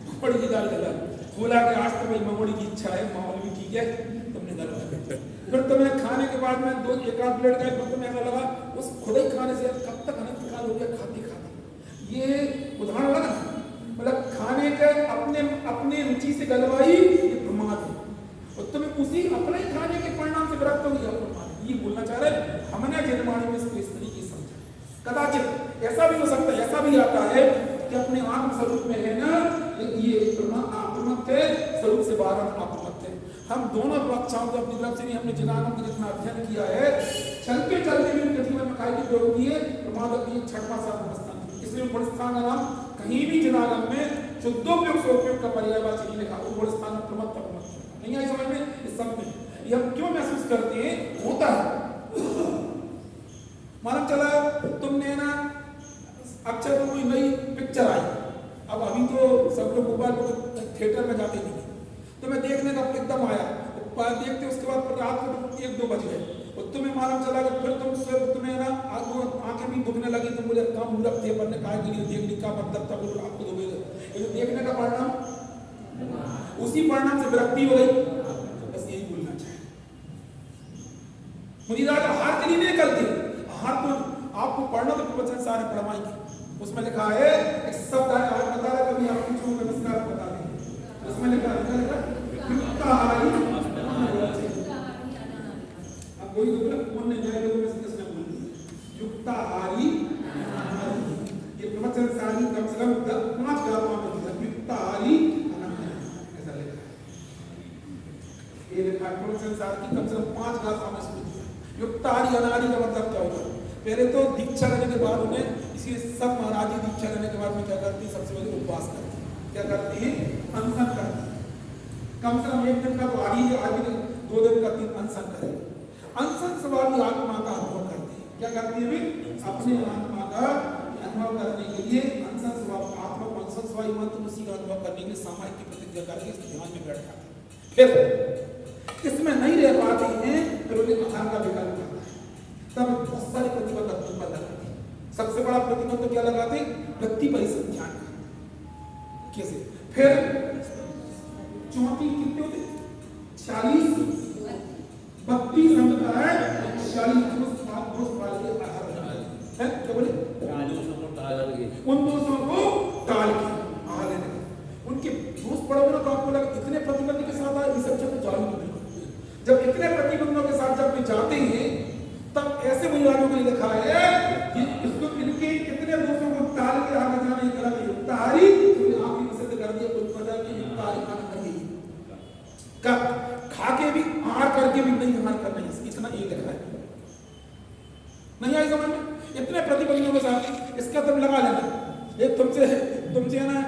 Speaker 1: मंगोड़ी की दाल गला, बोला कि आज तो भाई मंगोड़ी की इच्छा है, मौलवी की ठीक है, तुमने गलत। फिर तुम्हें खाने के बाद में दो एक आध प्लेट गए, फिर तुम्हें ऐसा लगा उस खुद ही खाने से कब तक अनंत काल हो गया खाते खाते। ये उदाहरण लगा, मतलब खाने के अपने अपने रुचि से गलवाई, ये प्रमाद है। और तुम्हें उसी अपने ही खाने के परिणाम से विरक्त हो गया, प्रमाद। ये बोलना चाह रहे हमने जनवाणी में इसको इस तरीके से समझा। कदाचित ऐसा भी हो सकता है, ऐसा भी आता है कि अपने आत्म स्वरूप में है ना ये प्रमत्त है, स्वरूप से बाहर अप्रमत्त है। हम दोनों पक्षों को अपनी तरफ से नहीं, हमने जिनागम का जितना अध्ययन किया है, चलते चलते भी उनके जीवन में काय की प्रयोग किए प्रमाद की छठवां सातवां स्थान। इसलिए गुण स्थान का नाम कहीं भी जिनागम में शुद्धोपयोग स्वरूप का पर्यायवाची नहीं लिखा, वो गुण स्थान में प्रमत्त अप्रमत्त नहीं आई समझ में। इस सब में ये हम क्यों महसूस करते हैं, होता है। मालूम चला तुमने ना अच्छा तो कोई नई पिक्चर आई, अब अभी तो सब लोग मोबाइल पर थिएटर में जाते नहीं, तो मैं देखने का एकदम आया, देखते उसके बाद रात को 1-2 बज गए, और तुम्हें मालूम चला कि फिर तुम्हें ना आंखें भी दुखने लगी, तुम मुझे काम मूर्ख थे पर ने कहा कि देखने का मतलब था, बिल्कुल आपको दोगे देखने का परिणाम, उसी परिणाम से विरक्ति हो गई। बस यही बोलना चाहिए। मुनीराज हार के लिए नहीं करते, हार तो आपको पढ़ना तो प्रवचन सारे पढ़वाएंगे, उसमें लिखा है एक शब्द है, आज बता रहा कभी आप पूछो नमस्कार बता दें, उसमें लिखा है युक्ताहारी। अब कोई तो बोला कौन नहीं जाएगा, तो मैं किसने बोल दिया युक्ताहारी, ये प्रवचन सारी कम से कम 5 गाथाओं में दिया युक्ताहारी ऐसा लिखा है, ये लिखा है प्रवचन सारी की कम से कम 5 गाथाओं में इसको दिया। युक्ताहारी अनाहारी का मतलब क्या होता है? पहले तो दीक्षा लेने के बाद उन्हें इसी सब महाराज जी दीक्षा लेने के बाद में क्या करती है, सबसे पहले उपवास करती है, क्या करती है, अनशन करती है। कम से कम 1 दिन का तो आगे 2 दिन का 3 अनशन करे। अनशन से वाली आत्मा का अनुभव करती है, क्या करती है, अपने आत्मा का अनुभव करने के लिए अनशन स्वभाव आत्मा को अनशन स्वाई मंत्र उसी का अनुभव करने के लिए सामायिक की प्रतिज्ञा करके इस ध्यान में बैठ जाते हैं। फिर इसमें नहीं रह पाते हैं, फिर उन्हें आहार का विकल्प करता है, तब बहुत सारे प्रतिबंध अपने पर लगाते हैं। सबसे बड़ा प्रतिबंध क्या लगाते, व्यक्ति परिसंख्यान का, कैसे, फिर 34 कितने होते, 40 32 संगता है, 40 दोष वाले आहार है, क्या बोले, उन दोषों को टाल के आहार लेने का। उनके दोष पड़ोगे तो आपको लगा इतने प्रतिबंध के साथ आए, सब जब जालू नहीं करते। जब इतने प्रतिबंधों के साथ जब जाते हैं, तब ऐसे बुनियादियों के लिए लिखा है कि इसको इनके कितने दोषों को टाल के आगे जाने करा युक्ताहारी, तो आप ही सिद्ध कर दिया कुछ पता कि युक्ताहारी खाना चाहिए, खा के भी आहार करके भी नहीं आहार करना है, इतना ये लिखा है। नहीं आई समझ में? इतने प्रतिबंधों के साथ इसका तुम लगा लेना। एक तुमसे ना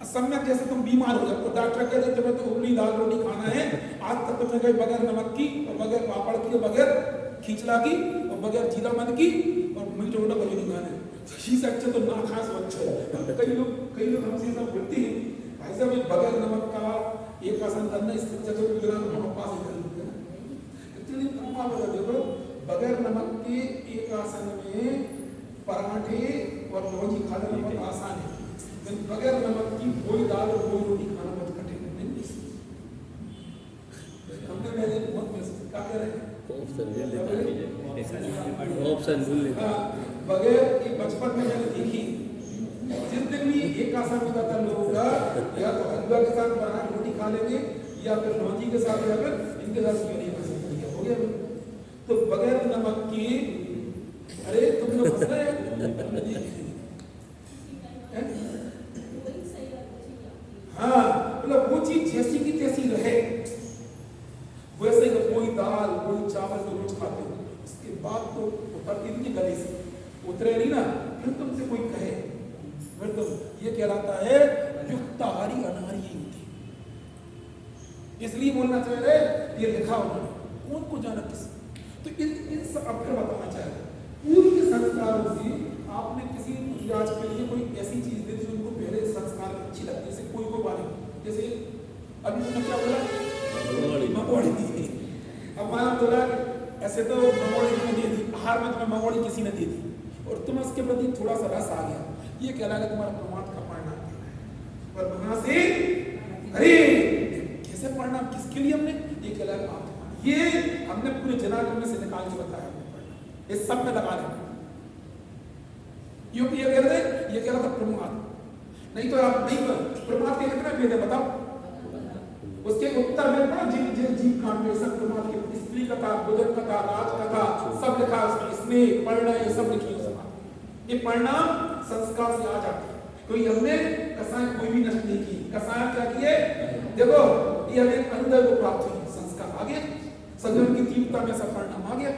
Speaker 1: सम्यक जैसे तुम बीमार हो जाओ, तो डॉक्टर कहते तुम्हें तो उबली दाल रोटी खाना है, आज तक तुमने कहीं बगैर नमक की और बगैर पापड़ की और बगैर खिचड़ा की और बगैर जीरा मत की और मीट रोटा कभी नहीं खाना है, इसी से अच्छा तो ना खा सो अच्छा। कई लोग हमसे सब बोलते हैं भाई साहब बगैर नमक का एक आसन करना, इससे अच्छा तो हम पास ही कर लेते हैं। एक्चुअली देखो बगैर नमक के एक आसन में पराठे और लौजी खाना बहुत आसान है, लेकिन बगैर नमक की कोई दाल और कोई रोटी खाना बहुत कठिन है। हमने मैंने बहुत महसूस क्या कह रहे हैं,
Speaker 2: ऑप्शन भूल लेते हैं।
Speaker 1: बगैर की बचपन में मैंने देखी, जिस दिन भी एक आसन होता था लोगों का, या तो हलवा के साथ पराठे रोटी खा लेंगे या फिर लौजी के साथ, या फिर इनके साथ नहीं हो गया। तो बगैर नमक की, अरे तुम लोग हंस रहे हैं, हाँ मतलब वो चीज जैसी की तैसी रहे, वैसे ही कोई दाल कोई चावल तो रोज खाते हो, उसके बाद तो उतरती नहीं गले से, उतरे नहीं ना, फिर तुमसे कोई कहे, फिर तुम ये कहलाता है युक्ताहारी अनाहारी ही होती। इसलिए बोलना चाहिए ये लिखा उन्होंने, कौन को जाना किस, तो इन सब आपको बताना चाहिए। पूर्व के संस्कारों से आपने किसी इलाज के लिए कोई ऐसी चीज दे जो उनको पहले संस्कार अच्छी लगती है, जैसे कोई को बारे, जैसे अभी तुमने क्या बोला, मंगोड़ी दी। अब माना बोला ऐसे तो मंगोड़ी तुम्हें दे दी, आहार में तुम्हें मंगोड़ी किसी ने दे दी और तुम्हें उसके प्रति थोड़ा सा रस आ गया, ये कहलाएगा तुम्हारा प्रमाद का परिणाम। और वहां से अरे कैसे परिणाम, किसके लिए हमने ये कहलाएगा आप। ये हमने पूरे जनागम में से निकाल के बताया, इस सब में लगा लेना। ये कह रहे, ये कह रहा था प्रमाद, नहीं तो आप नहीं प्रमाद के कितने भेद है बताओ। उसके उत्तर में पढ़ो जीव कांड में सब प्रमाद की स्त्री कथा, बुधन कथा, राज कथा सब लिखा है उसमें, स्नेह परिणय ये सब लिखी है उसमें। ये परिणाम संस्कार से आ जाते हैं। कोई हमने कसाय कोई भी नष्ट नहीं की, कसाय क्या किए देखो, ये हमें अंदर को प्राप्त हुई, संस्कार आ गया, संयम की तीव्रता में सब परिणाम आ गया,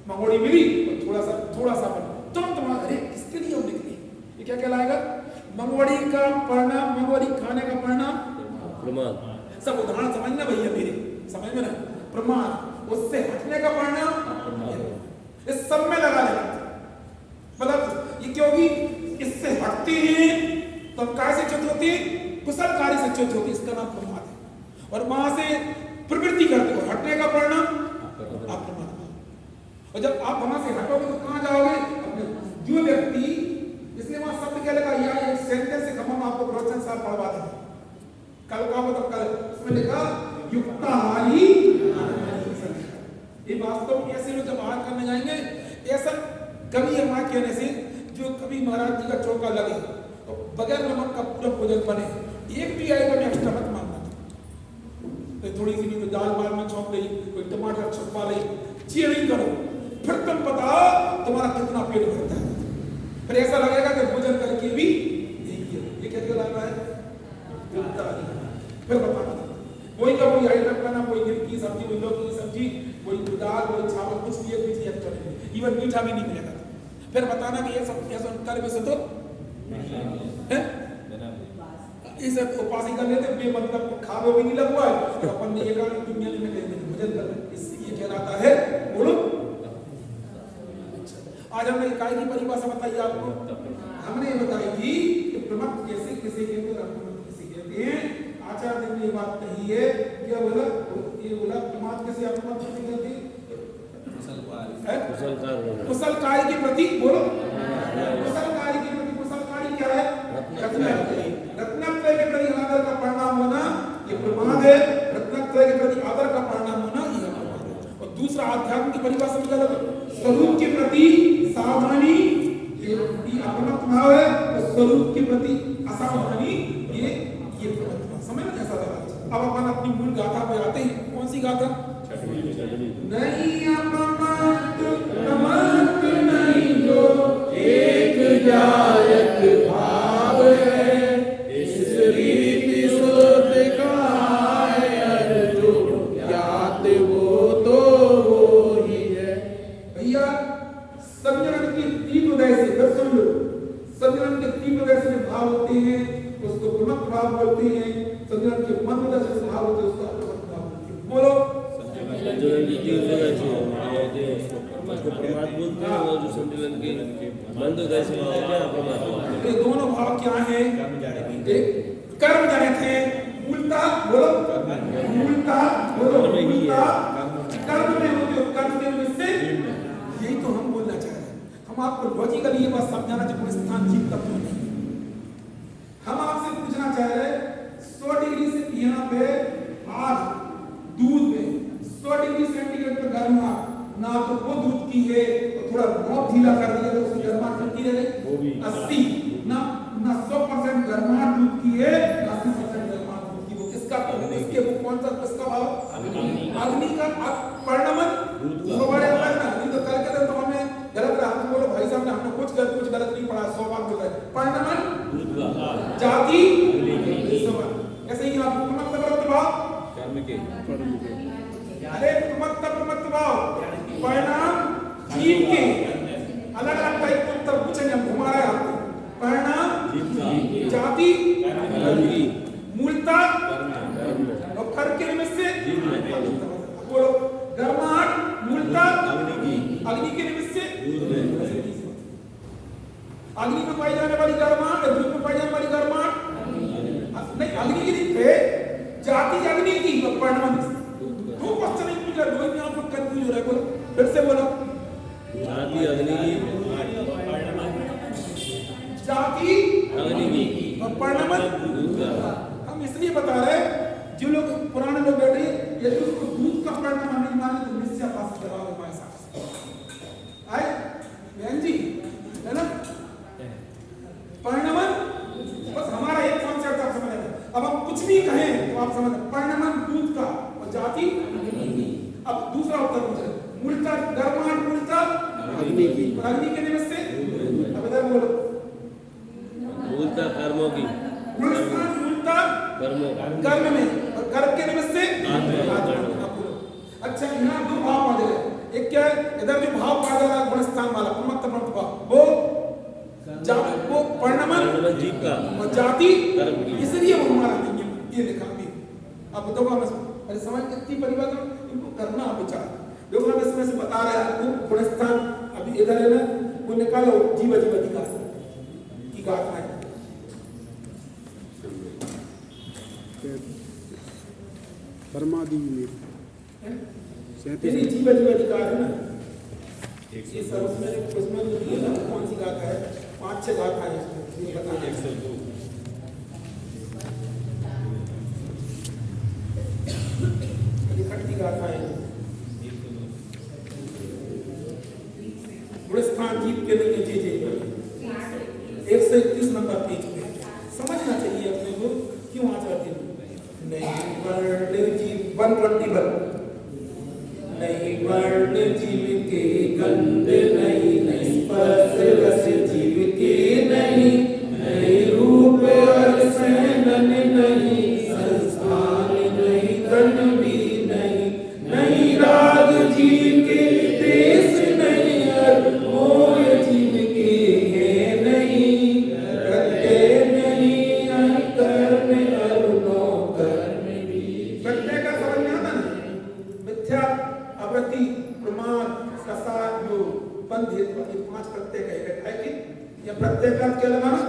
Speaker 1: मंगोड़ी मिली और थोड़ा सा बना तुरंत वहां, अरे किसके लिए हम निकले, ये क्या कहलाएगा मंगोड़ी का परिणाम, मंगोड़ी खाने का परिणाम
Speaker 2: प्रमाद।
Speaker 1: सब उदाहरण समझना भैया मेरे, समझ में ना, प्रमाद उससे हटने का परिणाम, इस सब में लगा लेना। मतलब ये क्योंकि इससे हटते हैं तो काय से च्युत होती है, कुशल कार्य से च्युत होती है, इसका नाम प्रमाद है। और वहां से प्रवृत्ति करते हो, हटने का परिणाम अप्रमाद। और जब आप वहां से हटोगे तो कहां जाओगे, अपने जो व्यक्ति, इसलिए वहां शब्द क्या लगा, या एक सेंटेंस से हम आपको प्रवचन साहब पढ़वा देंगे कल का, मतलब कल उसमें लिखा युक्ताहारी, ये वास्तव में ऐसे लोग जब आहार करने जाएंगे, ऐसा कभी हमारे कहने से जो कभी महाराज जी का चौका लगे तो बगैर नमक का पूरा भोजन बने, एक भी आइटम एक्स्ट्रा मत मांगना, तो थोड़ी सी भी तो दाल बाल में छौंक रही, कोई टमाटर छुपा रही, ये नहीं करो, फिर तुम बताओ तुम्हारा कितना पेट भरता है, फिर ऐसा लगेगा कि भोजन करके भी नहीं किया। ये क्या कहलाता है, फिर बताना कोई का कोई आइटम करना, कोई गिर की सब्जी, कोई लौकी की सब्जी, कोई दाल, कोई चावल, कुछ भी एक भी एक्स्ट्रा नहीं, इवन मीठा भी नहीं मिलेगा, फिर बताना कि ये सब ऐसा कर में से तो है इसे उपास ही कर लेते, बेमतलब खावे भी नहीं लगवा है, तो अपन ने ये कहा दुनिया में भोजन कर, इससे ये कहलाता है बोलो। आज हमने इकाई की परिभाषा बताई आपको, हमने ये बताई थी कि प्रमथ कैसे किसे कहते हैं, अप्रमथ किसे कहते हैं। आचार्य ने ये बात कही है, क्या बोला, ये बोला प्रमाद कैसे अप्रमथ किसे कहते हैं, कुशल कार्य के प्रति बोलो, कुशल कार्य के प्रति, कुशल कार्य क्या है, रत्नत्रय के प्रति आदर का परिणाम होना ये प्रमाद है, रत्नत्रय के प्रति आदर का परिणाम होना ये प्रमाद है। और दूसरा अध्यात्म की परिभाषा में क्या, स्वरूप के प्रति सावधानी ये अप्रमत्त भाव है, और स्वरूप के प्रति असावधानी ये प्रमत्त भाव। समझ में कैसा लगा। अब अपन अपनी मूल गाथा पे आते हैं, कौन सी गाथा, नहीं अप्रमत्त प्रमत्त नहीं जो एक जायक भाव है, इस रीति शुद्ध का है जो ज्ञात वो तो वो ही है। भैया संजनन की तीव्र उदय से, फिर सुन लो, संजनन के तीव्र उदय से भाव होते हैं उसको प्रमत्त भाव बोलते हैं, संजनन के मंद उदय से भाव होते हैं उसको अप्रमत्त भाव बोलते हैं। बोलो,
Speaker 2: संतुलन की तीव्र उदय से भाव होते हैं उसको प्रमाद बोलते हैं, और जो संतुलन के मंद उदय से भाव होते हैं अप्रमाद बोलते हैं।
Speaker 1: ये दोनों भाव क्या हैं, एक कर्म जनित है, मूलता बोलो, मूलता बोलो, मूलता कर्म में होते हो, कर्म के विषय, यही तो हम बोलना चाह रहे हैं। हम आपको लॉजिकली ये बात समझाना चाहिए, कोई स्थान जीव तत्व नहीं। हम आपसे पूछना चाह रहे हैं 100 डिग्री से यहाँ पे आज दूध में 100 डिग्री सेंटीग्रेड पे गर्माहट, ना तो वो दूध की है तो थोड़ा बहुत ढीला कर दिया तो उसकी गर्माहट कितनी रह गई 80, ना 100% गर्माहट दूध की है, 80% गर्माहट दूध की, वो किसका, इसके वो कौन सा किसका भाव, अग्नि का परिणमन वो बड़े अलग ना, नहीं तो कल के दिन तो हमें गलत रहा, हम बोलो भाई साहब ने हमने कुछ गलत नहीं पढ़ा, 100 बार बोल रहे, परिणमन जाति ऐसे ही आप प्रमत्त भाव कर्म के, अरे प्रमत्त भाव परिणाम जीव के, अलग अलग टाइप के उत्तर पूछेंगे हम, घुमा रहे हैं आपको, परिणाम जाति मूलता और कर्म के निमित्त से बोलो, गर्माहट मूलता अग्नि के निमित्त से, अग्नि में पाई जाने वाली गर्माहट, दूध में पाई जाने वाली गर्माहट नहीं, अग्नि की नहीं थे, जाति अग्नि की परिणाम। दो क्वेश्चन नहीं पूछ रहे, दो में आप लोग कंफ्यूज हो रहे, बोलो फिर से बोलो,
Speaker 2: जाति अग्नि की,
Speaker 1: जाति
Speaker 2: अग्नि की
Speaker 1: और परिणाम। हम इसलिए बता रहे, जो लोग पुराने लोग बैठे, यदि उसको दूध अब दूसरा उत्तर मुझे मूलता गर्माट मूलता
Speaker 2: अग्नि की
Speaker 1: अग्नि के निमित्त से अब इधर बोलो
Speaker 2: मूलता कर्मों की
Speaker 1: मूलता मूलता
Speaker 2: कर्मों
Speaker 1: कर्म में और कर्म के निमित्त से
Speaker 2: आत्मा।
Speaker 1: अच्छा यहाँ दो भाव आ जाए एक क्या है इधर जो भाव पा जा रहा है गुणस्थान वाला प्रमत्त प्रमत्त भाव वो पर्णमन
Speaker 2: जीव का
Speaker 1: और जाति
Speaker 2: कर्म की
Speaker 1: इसलिए वो हमारा नहीं है ये लिखा भी अब बताओ अरे समझ कितनी परिवर्तन इनको करना विचार देखो हम इसमें से बता रहे हैं आपको गुणस्थान अभी इधर है ना वो निकालो जीव जीव अधिकार की गाथा है
Speaker 3: परमादि में
Speaker 1: नहीं जीव जीव अधिकार है ना ये सब उसमें ये ना कौन सी गाथा है 5-6 गाथा है इसमें ये बताना 102 इकट्ठी गाथा है गुणस्थान जीव के लिए जे 131 नंबर पेज पे समझना चाहिए अपने को क्यों आ जाते हैं नहीं वर्ण जीव 121 नहीं वर्ण जीव के गंध नहीं स्पर्श रस जीव के नहीं रूप और सैनन नहीं संस्थान नहीं दंड भी नहीं राग जीव के देश नहीं और मोह जीव के है नहीं प्रत्यय नहीं कर्म और नो कर्म भी प्रत्यय का समझ में आता ना मिथ्या अवृत्ति प्रमाण कसार जो बंध ये 5 प्रत्यय का इकट्ठा है कि या प्रत्यय का क्या लगाना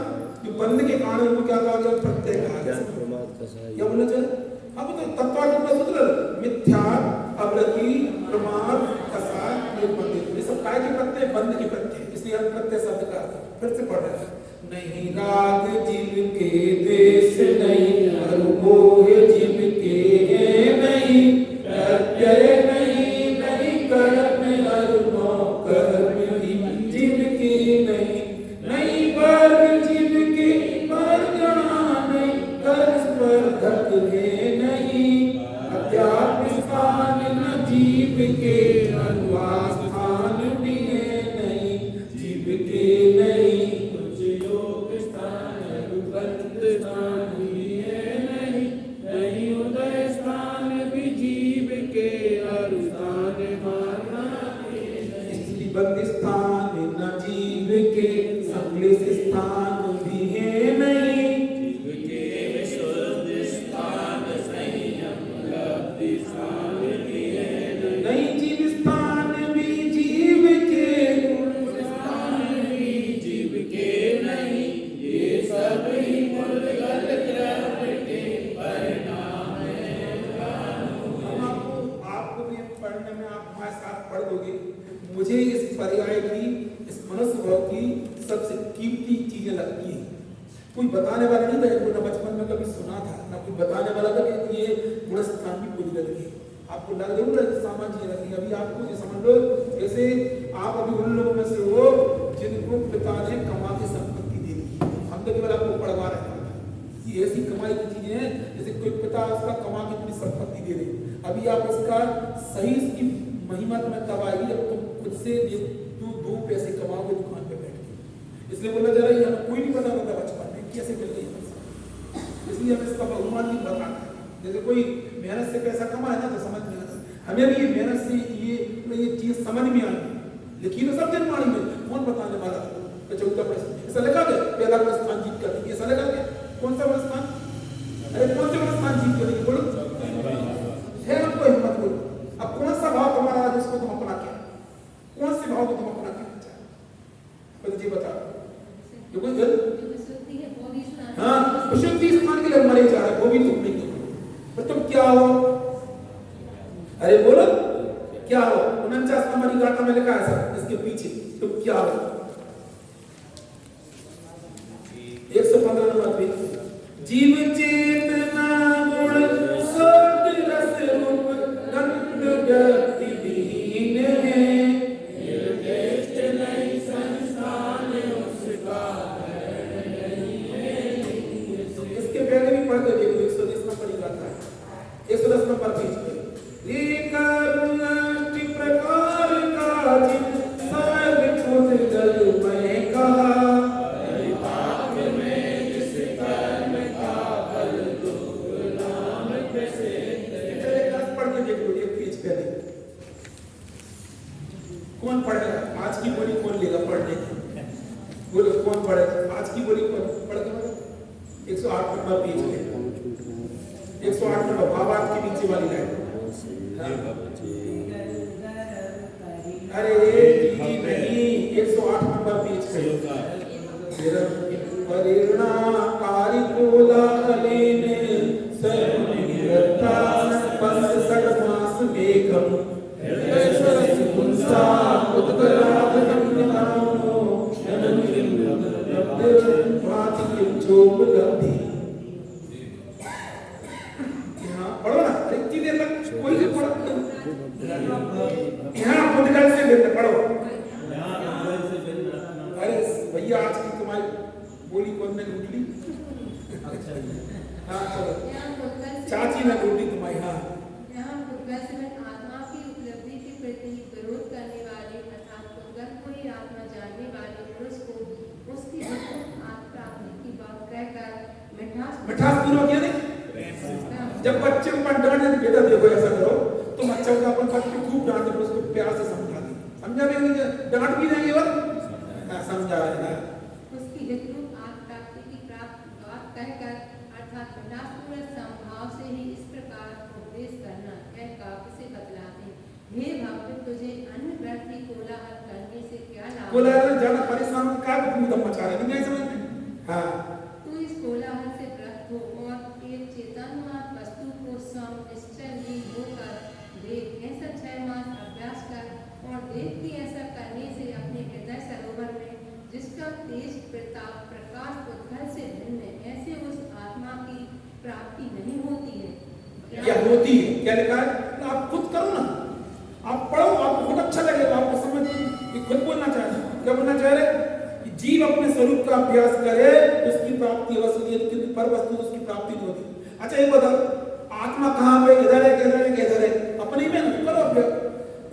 Speaker 1: जो बंध के कारण को क्या कहा गया प्रत्यय कहा गया
Speaker 2: प्रमाद कसाय
Speaker 1: या बोलना चाहिए अब तो तत्वार्थ का सूत्र मिथ्या अवृत्ति प्रमाण कसार ये बंध ये सब काय के प्रत्यय बंध के प्रत्यय इसलिए हम प्रत्यय शब्द का फिर से पढ़ रहे हैं नहीं राग जीव के देश नहीं और मोह जीव के है नहीं प्रत्यय नहीं कर्म और नो कर्म भी जीव के नहीं वर्ग जीव के वर्गणा नहीं कर्स्पर्धक है नहीं अध्यात्म स्थान न जीव के अनुवास स्थान भी है नहीं जीव के नहीं कुछ योग स्थान अनुबंध स्थान भी है नहीं उदय स्थान भी जीव के अनुस्थान माना इसलिए बंद स्थान न जीव के संकलित स्थान भी है नहीं जीव के विशुद्ध स्थान संयम लब्धि स्थान भी है नहीं जीव स्थान भी जीव के स्थान भी जीव के नहीं ये सब ही मूलगत कर्म के परिणाम है आपको भी पढ़ने में आप हमारे साथ पढ़ दोगे मुझे इस पर्याय की इस मनुष्य भाव की सबसे कीमती चीजें लगती है कोई बताने वाला नहीं था ना बचपन में कभी सुना था ना कोई बताने वाला था कि ये गुणस्थान की पूरी लगी आपको लग जरूर है सामान्य लगी अभी आपको ये समझ लो जैसे आप अभी उन लोगों में से हो जिनको पिता ने कमा के संपत्ति दे दी हम तो केवल आपको पढ़वा रहे हैं ये ऐसी कमाई की चीजें हैं जैसे कोई पिता उसका कमा के पूरी संपत्ति दे दे अभी आप इसका सही इसकी महिमा तुम्हें तब आएगी जब तुम खुद से तू 2 पैसे कमाओगे दुकान पे बैठ के इसलिए बोला जा रहा है हमें कोई नहीं पता होता बचपन में कैसे मिल गई इसलिए हमें इसका बहुमान नहीं बताना है जैसे कोई मेहनत से पैसा कमाए ना तो समझ नहीं आता हमें भी ये मेहनत से ये चीज समझ में आई लिखी तो सब जनवाणी में कौन बताने वाला 75 प्रश्न ऐसा लगा गया पहला स्थान जीत कर देंगे ऐसा लगा गया कौन सा स्थान अरे कौन सा स्थान जीत कर देंगे बोलो है हमको हिम्मत बोलो अब कौन सा भाव तुम्हारा आज उसको तुम अपना क्या कौन से भाव को तुम अपना क्या चाहे जी बता हाँ विशुद्धि स्थान के लिए मरे जा रहे वो भी तुम नहीं हो पर तुम क्या हो अरे बोलो क्या हो 49 नंबर की गाथा में लिखा है सर इसके पीछे तुम क्या हो 115 नंबर पे जीव चेतना गुण शब्द रस रूप गंध व्यक्ति विहीन है निर्देश नहीं संस्थान उसका इसके पहले भी पढ़ के देखो 110 नंबर की गाथा है 110 नंबर पेज पे जिन साल खुद गल में कहा कौन पढ़ेगा आज की बोली कौन लेगा पढ़ने की बोलो कौन पढ़ेगा आज की बोली कौन पढ़ेगा 108 नंबर पेज पे 108 नंबर बाबा के नीचे वाली लाइन अरे जी नहीं 108 नंबर पेज पे प्रेरणा कारी कोला लेने सर्वनिरता बस सडमास मेघम पुंसा उद्गराधनम निधानो जननिम भाति जोग लब्धि यहाँ पढ़ो ना इतनी देर तक कोई नहीं पढ़ा यहाँ पुस्तकालय से लेते पढ़ो अरे भैया आज की तुम्हारी बोली कौन ने लूट ली हाँ चलो चाची ने लूट ली तुम्हारी हाँ
Speaker 4: यहाँ पुस्तकालय से आत्मा की उपलब्धि के प्रति विरोध करने वाले अर्थात पुस्तक को ही आत्मा जानने वाले पुरुष को उसकी प्राप्ति की बात कहकर
Speaker 1: मिठास पूर्वक यानी जब बच्चे को डांट देते बेटा देखो ऐसा करो तुम अच्छा होगा अपन बच्चे को खूब डांट दो उसको प्यार से समझा दे समझा भी नहीं डांट भी नहीं और समझा रहे हैं
Speaker 4: उसकी हितरूप प्राप्ति की बात कहकर अर्थात मिठास पूर्वक संभाव से ही इस प्रकार उपदेश करना यह काव्य से बतलाते हे भक्त तुझे अन्य व्यक्ति कोलाहल करने से क्या लाभ
Speaker 1: कोलाहल ज्यादा परेशान का भी तुम मचा रहे नहीं समझ में हां
Speaker 4: तू इस कोलाहल से ग्रस्त हो और एक चेतनवान वस्तु को सम निश्चयहीन होकर देख ऐसा 6 मास अभ्यास कर और देख कि ऐसा करने से अपने हृदय सरोवर में जिसका तेज प्रताप प्रकाश उद्गल से भिन्न है ऐसे उस आत्मा की प्राप्ति नहीं होती है
Speaker 1: क्या होती है क्या लिखा है आप खुद करो ना आप पढ़ो आपको बहुत अच्छा लगेगा आपको समझ में खुद बोलना चाहते हैं क्या बोलना चाह रहे कि जीव अपने स्वरूप का अभ्यास करे उसकी प्राप्ति अवश्य लेकिन पर वस्तु उसकी प्राप्ति नहीं होती अच्छा ये बताओ आत्मा कहाँ पे इधर है किधर है किधर है अपने में करो अभ्यास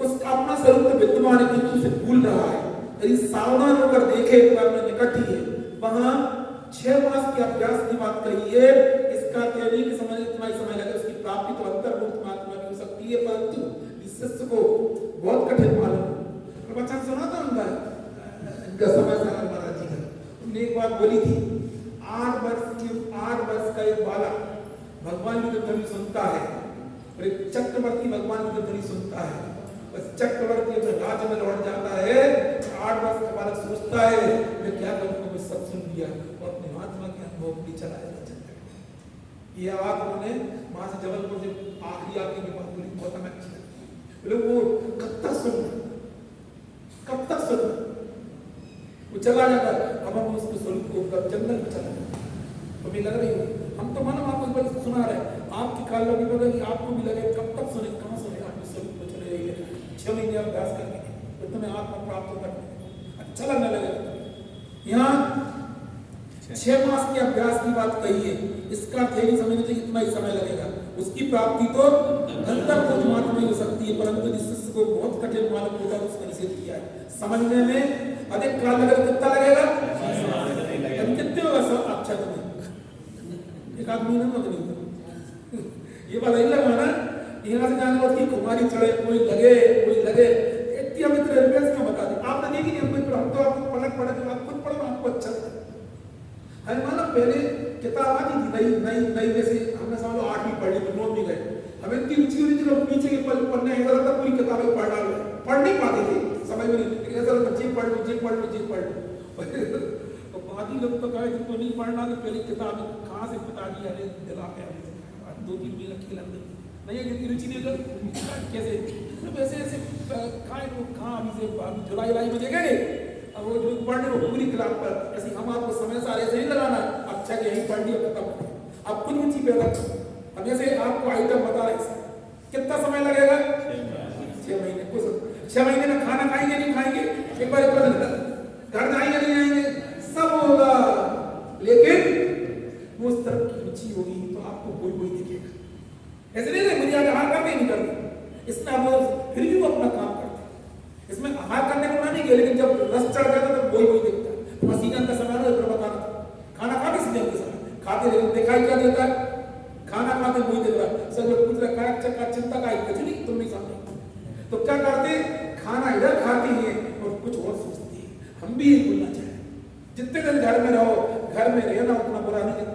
Speaker 1: उस अपना स्वरूप तो विद्यमान है किंतु उसे भूल रहा है यदि सावधान होकर देखे तो अपने निकट ही है वहां 6 मास के अभ्यास की बात कही है इसका कहने की समझ इतना ही समय लगे उसकी प्राप्ति तो अंतर्मुक्त आत्मा की हो सकती है परंतु शिष्य को बहुत कठिन मालूम प्रवचन सुना था उनका समय सारा महाराज जी का उन्होंने एक बात बोली थी 8 वर्ष का एक बालक भगवान की ध्वनि सुनता है और एक चक्रवर्ती भगवान की ध्वनि सुनता है बस चक्रवर्ती अपने राज्य में लौट जाता है 8 वर्ष का बालक सोचता है मैं क्या करूँ मैं सब सुन लिया और अपने आत्मा के अनुभव भी चलाया ये बात उन्होंने वहां से जबलपुर से आखिरी की बात बोली बहुत हमें अच्छी लगी बोले वो कब तक सुनना वो चला जाता अब हम उसके स्वरूप को जंगल में चला जाता तो भी लग रही हो हम तो मानो आपको सुना रहे आपकी काल लगी बोले आपको भी लगे कब तक सुने कहाँ सुने आपके स्वरूप को चले रही है 6 महीने अभ्यास करके तो तुम्हें आत्मा प्राप्त कर अच्छा लगने लगेगा यहाँ 6 मास के अभ्यास की बात कही है इसका थेरी समझने से इतना ही समय लगेगा उसकी प्राप्ति तो अंतर्मुक्त मात्र में हो सकती है परंतु शिष्य को बहुत कठिन मालूम होता है उसका निषेध किया है समझने में अधिक काल लगेगा कितना लगेगा कितने होगा सब अच्छा तुम्हें एक आदमी ना ये बात नहीं लगा ना यहाँ से जाने वाली कुमारी चढ़े कोई लगे इतनी हम इतने रिवर्स में बता दें आपने देखी नहीं हम तो आपको पलट पढ़े तो आप खुद पढ़ो आपको अच्छा लगता है माना पहले किताब आती थी नई जैसे हमने समझ लो 8वीं पढ़ ली तो 9वीं गए हमें इतनी रुचि हुई थी लोग पीछे के पढ़ने ऐसा लगता पूरी किताबें पढ़ डालो पढ़ नहीं पाते थे समझ में नहीं ऐसा लगता जे पढ़ लो तो बाकी लोग तो कहे जिनको नहीं पढ़ना तो पहले किताब कहाँ से पिताजी अरे दिला के 2-3 महीने खेल नहीं है जितनी रुचि नहीं कैसे वैसे ऐसे कहाँ अभी से जुलाई में देखेंगे अब वो जो पढ़ने वो पूरी किताब पर ऐसे हम आपको समय सारे ऐसे नहीं लगाना अच्छा कि यही पढ़ लिया खत्म आप खुद रुचि पैदा अब जैसे आपको आइटम बता रहे कितना समय लगेगा 6 महीने कुछ 6 महीने में खाना खाएंगे नहीं खाएंगे एक बार घर जाएंगे नहीं जाएंगे सब होगा लेकिन वो उस तरफ की रुचि होगी तो आपको कोई दिखेगा ऐसे नहीं मुझे हार करते नहीं करते इसमें हम फिर भी वो अपना काम करते इसमें हमारे रस चढ़ जाता तो वही दिखता है। तो सीजन का समय ना बताना था, खाना खाते सीजन के समय खाते दिखाई क्या देता है, खाना खाते वही देख रहा है। सब लोग पूछ रहे काय चक्का चिंता का कुछ नहीं, तुम नहीं समझे। तो क्या करते, खाना इधर खाती है और कुछ और सोचती है। हम भी यही बोलना चाहें, जितने दिन घर में रहो, घर में रहना उतना बुरा नहीं,